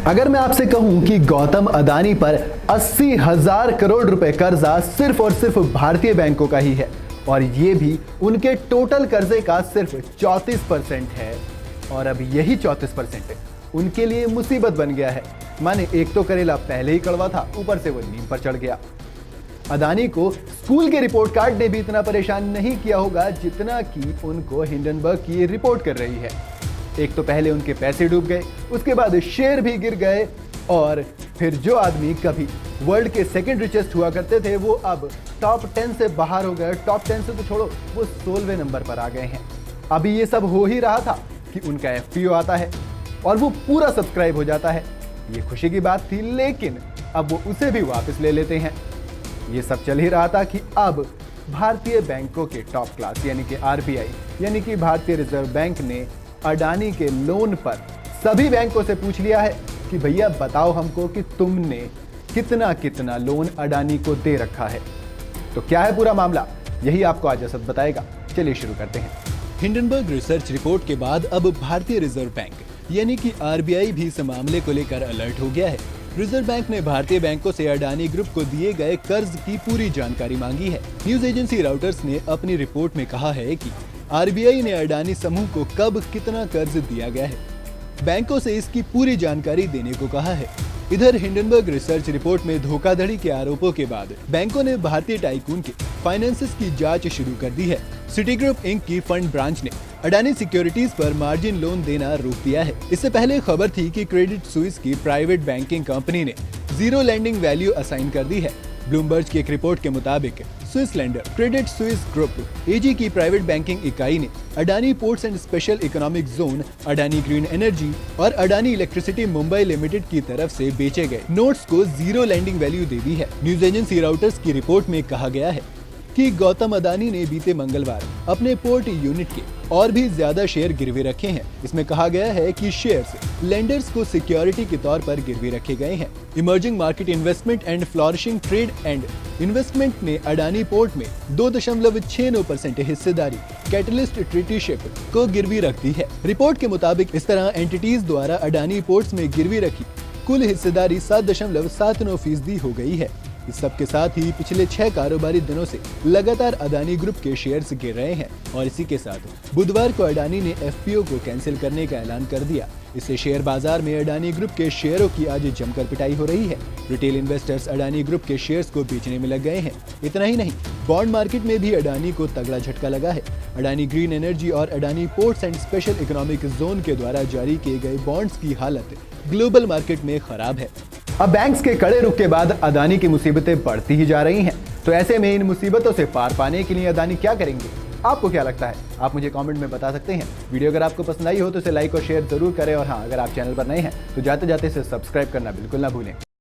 अगर मैं आपसे कहूं कि गौतम अदानी पर 80,000 करोड़ रुपए कर्जा सिर्फ और सिर्फ भारतीय बैंकों का ही है और ये भी उनके टोटल कर्जे का सिर्फ 34% है और अब यही 34% उनके लिए मुसीबत बन गया है। माने एक तो करेला पहले ही कड़वा था, ऊपर से वो नीम पर चढ़ गया। अदानी को स्कूल के रिपोर्ट कार्ड ने भी इतना परेशान नहीं किया होगा जितना कि उनको हिंडनबर्ग की रिपोर्ट कर रही है। एक तो पहले उनके पैसे डूब गए, उसके बाद शेयर भी गिर गए और फिर जो आदमी कभी वर्ल्ड के सेकंड रिचेस्ट हुआ करते थे वो अब टॉप 10 से बाहर हो गए। टॉप 10 से तो छोड़ो, वो 16वें नंबर पर आ गए हैं। अभी ये सब हो ही रहा था कि उनका एफपीओ आता है और वो पूरा सब्सक्राइब हो जाता है। ये खुशी की बात थी, लेकिन अब वो उसे भी वापस ले लेते हैं। ये सब चल ही रहा था कि अब भारतीय बैंकों के टॉप क्लास यानी कि आरबीआई यानी कि भारतीय रिजर्व बैंक ने अडानी के लोन पर सभी बैंकों से पूछ लिया है कि भैया बताओ हमको कि तुमने कितना कितना लोन अडानी को दे रखा है। तो क्या है पूरा मामला, यही आपको आज असद बताएगा। चलिए शुरू करते हैं। हिंडनबर्ग रिसर्च रिपोर्ट के बाद अब भारतीय रिजर्व बैंक यानी कि आरबीआई भी इस मामले को लेकर अलर्ट हो गया है। रिजर्व बैंक ने भारतीय बैंकों से अडानी ग्रुप को दिए गए कर्ज की पूरी जानकारी मांगी है। न्यूज एजेंसी राउटर्स ने अपनी रिपोर्ट में कहा है कि आरबीआई ने अडानी समूह को कब कितना कर्ज दिया गया है, बैंकों से इसकी पूरी जानकारी देने को कहा है। इधर हिंडनबर्ग रिसर्च रिपोर्ट में धोखाधड़ी के आरोपों के बाद बैंकों ने भारतीय टाइकून के फाइनेंसेस की जांच शुरू कर दी है। सिटी ग्रुप इंक की फंड ब्रांच ने अडानी सिक्योरिटीज पर मार्जिन लोन देना रोक दिया है। इससे पहले खबर थी कि क्रेडिट स्विस की प्राइवेट बैंकिंग कंपनी ने जीरो लैंडिंग वैल्यू असाइन कर दी है। ब्लूमबर्ग की एक रिपोर्ट के मुताबिक Swiss lender credit Swiss group AG की प्राइवेट बैंकिंग इकाई ने Adani ports and special economic zone, Adani green energy और अडानी इलेक्ट्रिसिटी मुंबई लिमिटेड की तरफ से बेचे गए नोट्स को जीरो लैंडिंग वैल्यू दे दी है। न्यूज एजेंसी राउटर्स की रिपोर्ट में कहा गया है कि गौतम अडानी ने बीते मंगलवार अपने पोर्ट यूनिट के और भी ज्यादा शेयर गिरवी रखे हैं। इसमें कहा गया है कि शेयर्स लेंडर्स को सिक्योरिटी के तौर पर गिरवी रखे गए हैं। Emerging market investment and flourishing trade and investment ने अडानी पोर्ट में 2.69% हिस्सेदारी कैटलिस्ट ट्रीटी शिप को गिरवी रख दी है। रिपोर्ट के मुताबिक इस तरह एंटिटीज द्वारा अडानी पोर्ट्स में गिरवी रखी कुल हिस्सेदारी 7.79% हो गई है। इस सब के साथ ही पिछले 6 कारोबारी दिनों से लगातार अडानी ग्रुप के शेयर्स गिर रहे हैं और इसी के साथ बुधवार को अडानी ने एफपीओ को कैंसिल करने का ऐलान कर दिया। इससे शेयर बाजार में अडानी ग्रुप के शेयरों की आज जमकर पिटाई हो रही है। रिटेल इन्वेस्टर्स अडानी ग्रुप के शेयर्स को बेचने में लग गए हैं। इतना ही नहीं, बॉन्ड मार्केट में भी अडानी को तगड़ा झटका लगा है। अडानी ग्रीन एनर्जी और Adani ports and special economic zone के द्वारा जारी किए गए बॉन्ड्स की हालत ग्लोबल मार्केट में खराब है। अब बैंक्स के कड़े रुख के बाद अदानी की मुसीबतें बढ़ती ही जा रही हैं। तो ऐसे में इन मुसीबतों से पार पाने के लिए अदानी क्या करेंगे, आपको क्या लगता है? आप मुझे कमेंट में बता सकते हैं। वीडियो अगर आपको पसंद आई हो तो इसे लाइक और शेयर जरूर करें और हाँ, अगर आप चैनल पर नए हैं तो जाते जाते इसे सब्सक्राइब करना बिल्कुल ना भूलें।